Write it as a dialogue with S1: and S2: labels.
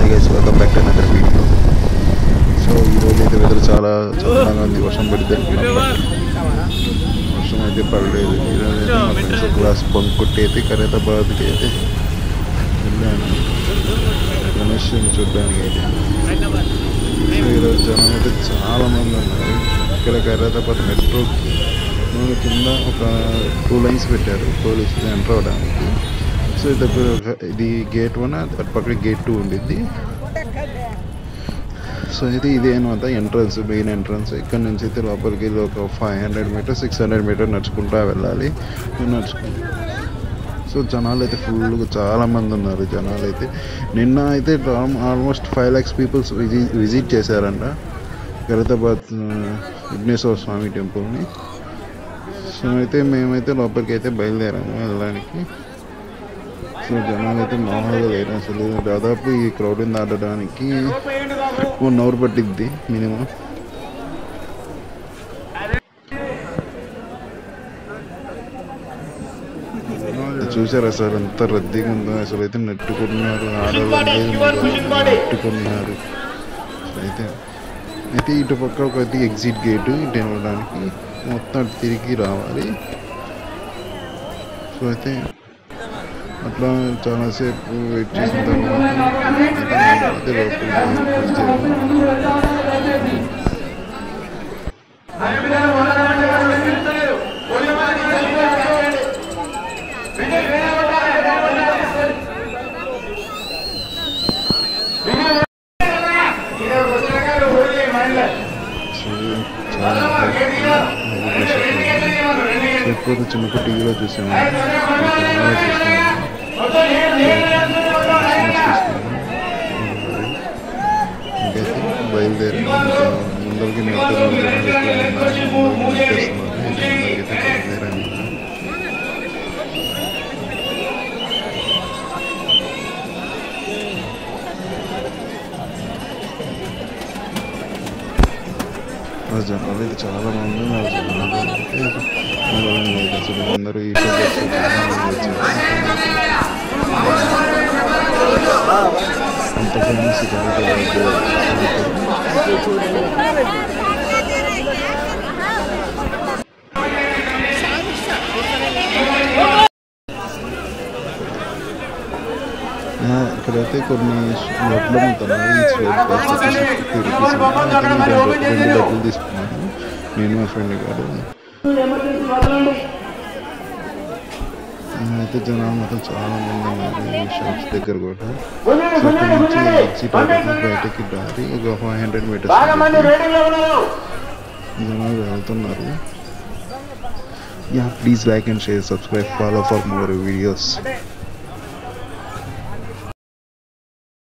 S1: Guys, welcome back to another video. So ఈరోజు అయితే weather చాలా చల్లగా ఉంది. వర్షం పడితే వర్షం అయితే పడలేదు. ఈరోజైతే మా ఫ్రెండ్స్ క్లాస్ బంక్ కొట్టి అయితే ఖైరతాబాద్కి అయితే వెళ్ళాను గణేష్ చూడడానికి అయితే. సో ఈరోజు జనం అయితే చాలామంది ఉన్నారు. ఇక్కడ ఖైరతాబాద్ మెట్రోకి కింద ఒక 2 లైన్స్ పెట్టారు పోలీసులు ఎంటర్ అవడానికి. సో ఇది గేట్ 1, అటు పక్కన గేట్ 2 ఉండిద్ది. సో అయితే ఇదే అనమాట ఎంట్రన్స్, మెయిన్ ఎంట్రన్స్. ఇక్కడ నుంచి అయితే లోపలికి వెళ్ళి ఒక 500 మీటర్స్ 600 మీటర్ నడుచుకుంటూ వెళ్ళాలి. సో జనాలు అయితే ఫుల్గా చాలామంది ఉన్నారు. జనాలు అయితే నిన్న అయితే ఆల్మోస్ట్ 5 lakhs పీపుల్స్ విజిట్ చేశారంట ఖైరతాబాద్ విఘ్నేశ్వర స్వామి టెంపుల్ని. సో అయితే మేమైతే లోపలికి అయితే బయలుదేరాము వెళ్ళడానికి. సో జనాలు అయితే మామూలుగా లేరు అసలు. దాదాపు ఈ క్రౌడ్ని దాటడానికి 1 hour పట్టిద్ది మినిమం. చూసారా సార్ ఎంత రద్దీగా ఉందో. అసలు అయితే నెట్టుకున్నారు, ఆడవాళ్ళు నెట్టుకున్నారు. అయితే ఇటు పక్క ఒకటి ఎగ్జిట్ గేటు, ఇటు వెళ్ళడానికి మొత్తం తిరిగి రావాలి. సో అయితే అట్లా చాలాసేపు వెయిట్ చేసిన తర్వాత ఎక్కువ చిన్నప్పుడు టీవీలో చూసాము, ఇంకైతే బయలుదేరి ముందరికి బయలుదేరాను. జనాలు అయితే చాలా మంది ఉన్నారు. అసలు అందరూ ఈ అంత ఫేమస్ ఇక్కడైతే కొన్ని వడ్లు అమ్ముతున్నారు. ఈ స్వీట్ 50 రూపీస్. 2 డబ్బులు తీసుకున్నాను నేను, మా ఫ్రెండ్ గారు. అయితే జనాలు మాత్రం చాలా మంది ఉన్నారు ఈ షాప్స్ దగ్గర కూడా. సో ఇక్కడ నుంచి ఎగ్జిట్ బయటకి దారి ఒక 500 మీటర్స్ జనాలు వెళ్తున్నారు. Please like and share, subscribe, follow for more videos.